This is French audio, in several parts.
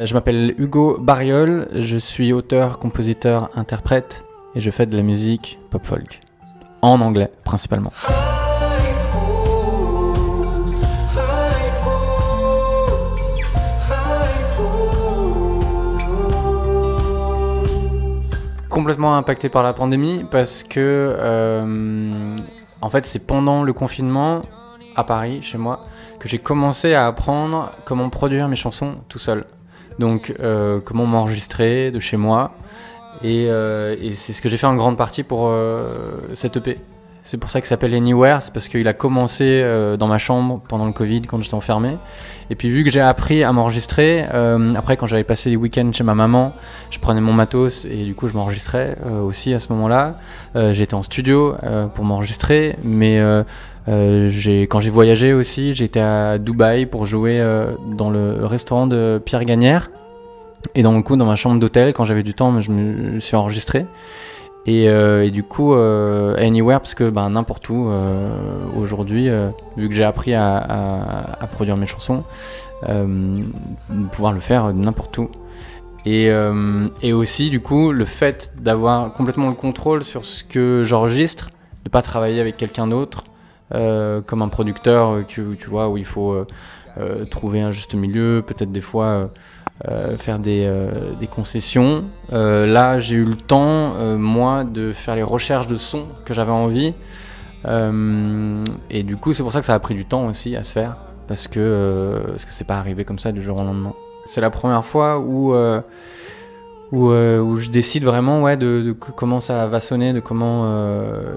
Je m'appelle Hugo Barriol, je suis auteur, compositeur, interprète et je fais de la musique pop-folk. En anglais, principalement. Complètement impacté par la pandémie parce que en fait c'est pendant le confinement à Paris, chez moi, que j'ai commencé à apprendre comment produire mes chansons tout seul. Donc comment m'enregistrer de chez moi et c'est ce que j'ai fait en grande partie pour cette EP. C'est pour ça qu'il s'appelle Anywhere, c'est parce qu'il a commencé dans ma chambre pendant le Covid quand j'étais enfermé. Et puis vu que j'ai appris à m'enregistrer, après quand j'avais passé les week-ends chez ma maman, je prenais mon matos et du coup je m'enregistrais aussi à ce moment-là. J'étais en studio pour m'enregistrer, mais quand j'ai voyagé aussi, j'étais à Dubaï pour jouer dans le restaurant de Pierre Gagnère. Et dans ma chambre d'hôtel, quand j'avais du temps, je me suis enregistré. Et du coup, Anywhere, parce que n'importe où, aujourd'hui, vu que j'ai appris à produire mes chansons, pouvoir le faire n'importe où. Et aussi, du coup, le fait d'avoir complètement le contrôle sur ce que j'enregistre, de pas travailler avec quelqu'un d'autre, comme un producteur, tu vois, où il faut trouver un juste milieu, peut-être des fois faire des concessions. Là, j'ai eu le temps, moi, de faire les recherches de sons que j'avais envie. Et du coup, c'est pour ça que ça a pris du temps aussi à se faire, parce que c'est pas arrivé comme ça du jour au lendemain. C'est la première fois où je décide vraiment de comment ça va sonner, de comment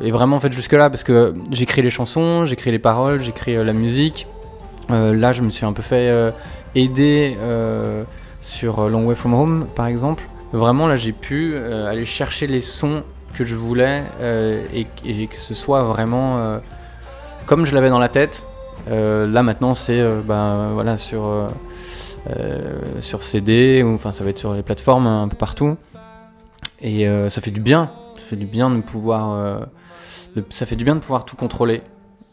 et vraiment en fait jusque là, parce que j'écris les chansons, j'écris les paroles, j'écris la musique. Là, je me suis un peu fait aider sur Long Way From Home, par exemple. Vraiment, là, j'ai pu aller chercher les sons que je voulais et que ce soit vraiment comme je l'avais dans la tête. Là, maintenant, c'est voilà, sur CD, ou enfin, ça va être sur les plateformes un peu partout. Et ça fait du bien. Ça fait du bien de pouvoir, ça fait du bien de pouvoir tout contrôler.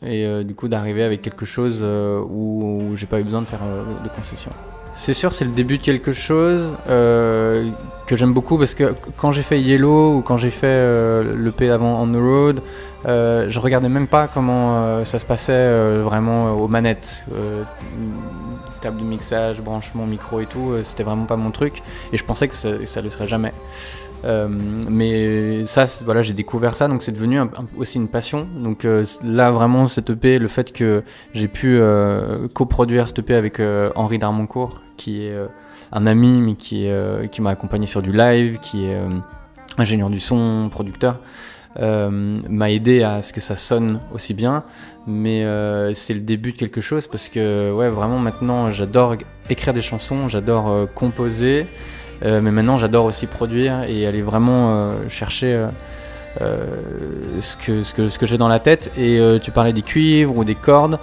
Et du coup, d'arriver avec quelque chose où j'ai pas eu besoin de faire de concessions. C'est sûr, c'est le début de quelque chose que j'aime beaucoup, parce que quand j'ai fait Yellow ou quand j'ai fait l'EP avant On The Road, je regardais même pas comment ça se passait vraiment aux manettes. Table de mixage, branchement, micro et tout, c'était vraiment pas mon truc, et je pensais que ça le serait jamais. Mais ça, voilà, j'ai découvert ça, donc c'est devenu aussi une passion. Donc là, vraiment, cette EP, le fait que j'ai pu coproduire cette EP avec Henri Darmoncourt, qui est un ami, mais qui m'a accompagné sur du live, qui est ingénieur du son, producteur, m'a aidé à ce que ça sonne aussi bien. Mais c'est le début de quelque chose, parce que ouais, vraiment maintenant, j'adore écrire des chansons, j'adore composer. Mais maintenant j'adore aussi produire et aller vraiment chercher ce que j'ai dans la tête. Et tu parlais des cuivres ou des cordes.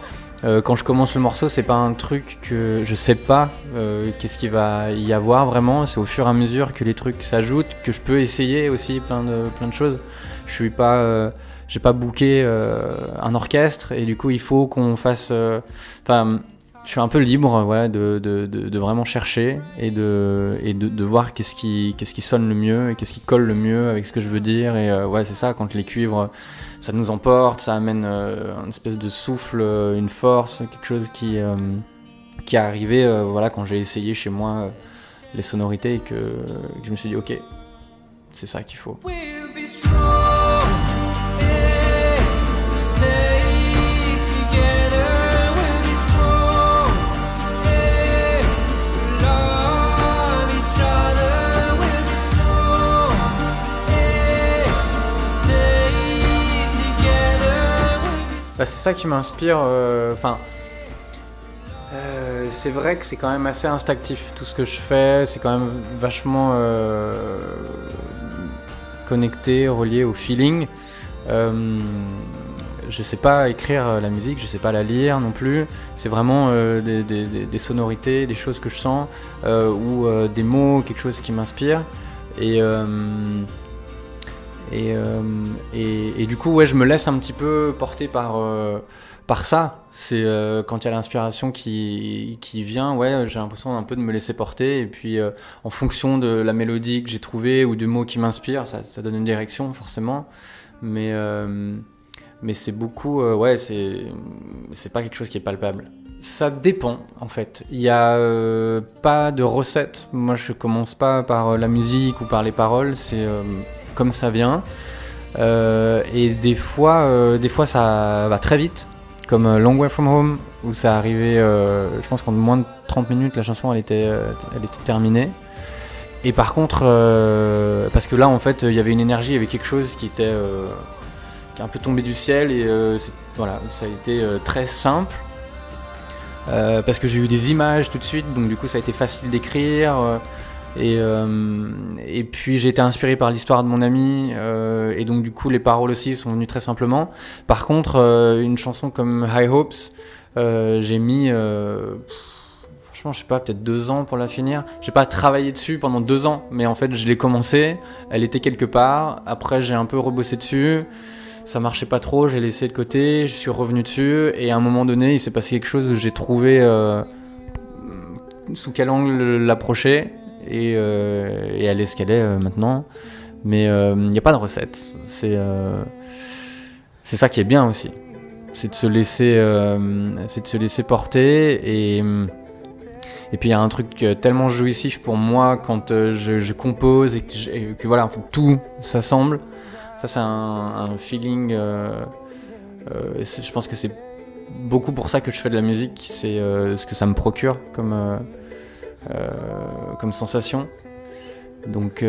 Quand je commence le morceau, c'est pas un truc que je sais pas qu'est-ce qu'il va y avoir vraiment. C'est au fur et à mesure que les trucs s'ajoutent que je peux essayer aussi plein de choses. Je suis pas j'ai pas booké un orchestre, et du coup il faut qu'on fasse je suis un peu libre, ouais, de vraiment chercher et de voir qu'est-ce qui sonne le mieux et qu'est-ce qui colle le mieux avec ce que je veux dire. Et ouais, c'est ça, quand les cuivres, ça nous emporte, ça amène une espèce de souffle, une force, quelque chose qui est arrivé voilà, quand j'ai essayé chez moi les sonorités, et que je me suis dit ok, c'est ça qu'il faut. C'est ça qui m'inspire. C'est vrai que c'est quand même assez instinctif tout ce que je fais. C'est quand même vachement connecté, relié au feeling. Je sais pas écrire la musique, je sais pas la lire non plus. C'est vraiment des sonorités, des choses que je sens, ou des mots, quelque chose qui m'inspire. Et du coup, ouais, je me laisse un petit peu porter par par ça. C'est quand il y a l'inspiration qui vient, ouais, j'ai l'impression un peu de me laisser porter. Et puis, en fonction de la mélodie que j'ai trouvée ou du mot qui m'inspire, ça donne une direction, forcément. Mais c'est beaucoup, ouais, c'est pas quelque chose qui est palpable. Ça dépend, en fait. Il n'y a pas de recette. Moi, je commence pas par la musique ou par les paroles. C'est comme ça vient. Et des fois, ça va très vite. Comme Long Way From Home, où ça arrivait, je pense qu'en moins de 30 minutes, la chanson elle était terminée. Et par contre, parce que là en fait, il y avait une énergie, il y avait quelque chose qui est un peu tombé du ciel, et voilà, ça a été très simple. Parce que j'ai eu des images tout de suite, donc du coup ça a été facile d'écrire. Et puis j'ai été inspiré par l'histoire de mon ami, et donc du coup les paroles aussi sont venues très simplement. Par contre, une chanson comme High Hopes, j'ai mis franchement je sais pas, peut-être 2 ans pour la finir. J'ai pas travaillé dessus pendant 2 ans, mais en fait je l'ai commencé, elle était quelque part, après j'ai un peu rebossé dessus, ça marchait pas trop, j'ai laissé de côté, je suis revenu dessus, et à un moment donné il s'est passé quelque chose où j'ai trouvé sous quel angle l'approcher. Et elle est ce qu'elle est maintenant, mais il n'y a pas de recette. C'est ça qui est bien aussi, c'est de se laisser porter, et puis il y a un truc tellement jouissif pour moi quand je compose et que voilà, tout s'assemble. Ça c'est un feeling, je pense que c'est beaucoup pour ça que je fais de la musique, c'est ce que ça me procure comme sensation, donc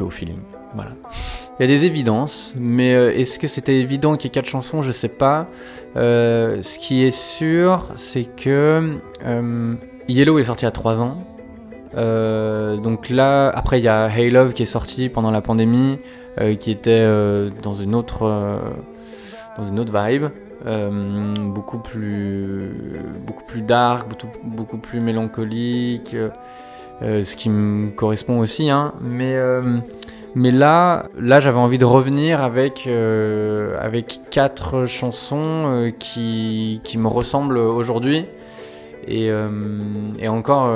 au feeling, voilà. Il y a des évidences, mais est-ce que c'était évident qu'il y ait 4 chansons? Je sais pas. Ce qui est sûr, c'est que Yellow est sorti à 3 ans. Donc là, après il y a Hey Love qui est sorti pendant la pandémie, qui était dans une autre vibe. Beaucoup plus dark, beaucoup plus mélancolique, ce qui me correspond aussi, hein. Mais là j'avais envie de revenir avec 4 chansons qui me ressemblent aujourd'hui, et encore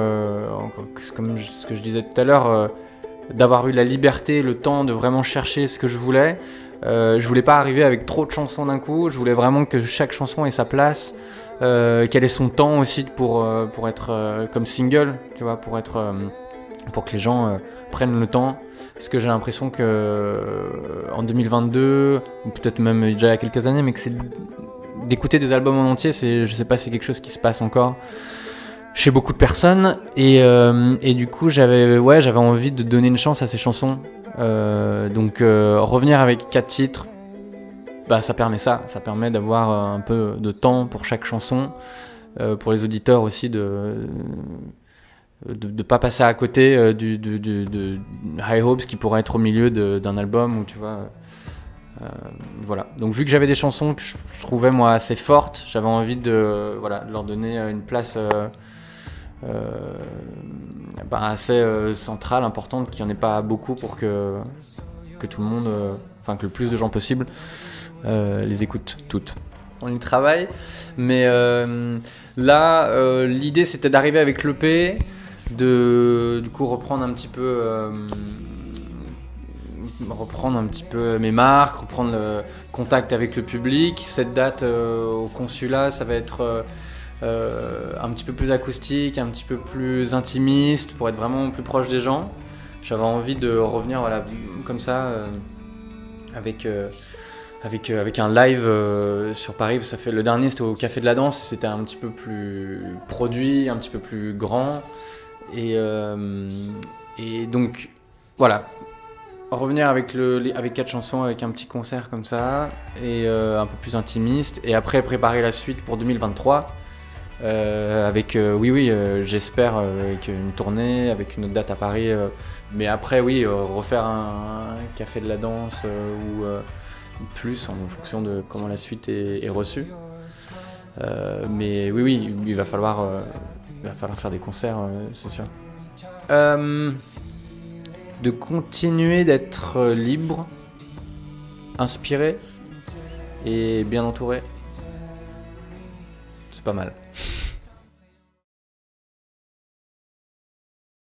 comme ce que je disais tout à l'heure, d'avoir eu la liberté, le temps de vraiment chercher ce que je voulais. Je voulais pas arriver avec trop de chansons d'un coup, je voulais vraiment que chaque chanson ait sa place, qu'elle ait son temps aussi pour être comme single, tu vois, pour que les gens prennent le temps. Parce que j'ai l'impression que en 2022, ou peut-être même déjà il y a quelques années, mais que c'est d'écouter des albums en entier, je sais pas, c'est quelque chose qui se passe encore chez beaucoup de personnes, et du coup j'avais envie de donner une chance à ces chansons. Donc revenir avec 4 titres, bah ça permet d'avoir un peu de temps pour chaque chanson, pour les auditeurs aussi de pas passer à côté de High Hopes qui pourrait être au milieu d'un album, où tu vois, voilà. Donc vu que j'avais des chansons que je trouvais moi assez fortes, j'avais envie de leur donner une place assez centrale, importante, qu'il n'y en ait pas beaucoup pour que tout le monde, que le plus de gens possible les écoutent toutes. On y travaille, mais là l'idée c'était d'arriver avec l'EP, du coup reprendre un petit peu mes marques, reprendre le contact avec le public. Cette date au consulat, ça va être un petit peu plus acoustique, un petit peu plus intimiste, pour être vraiment plus proche des gens. J'avais envie de revenir comme ça, avec un live sur Paris. Le dernier c'était au Café de la Danse, c'était un petit peu plus produit, un petit peu plus grand, et donc voilà, revenir avec 4 chansons, avec un petit concert comme ça, et un peu plus intimiste, et après préparer la suite pour 2023, avec j'espère avec une tournée, avec une autre date à Paris, mais après refaire un Café de la Danse ou plus, en fonction de comment la suite est reçue. Mais il va falloir faire des concerts, c'est sûr. De continuer d'être libre, inspiré et bien entouré. pas mal.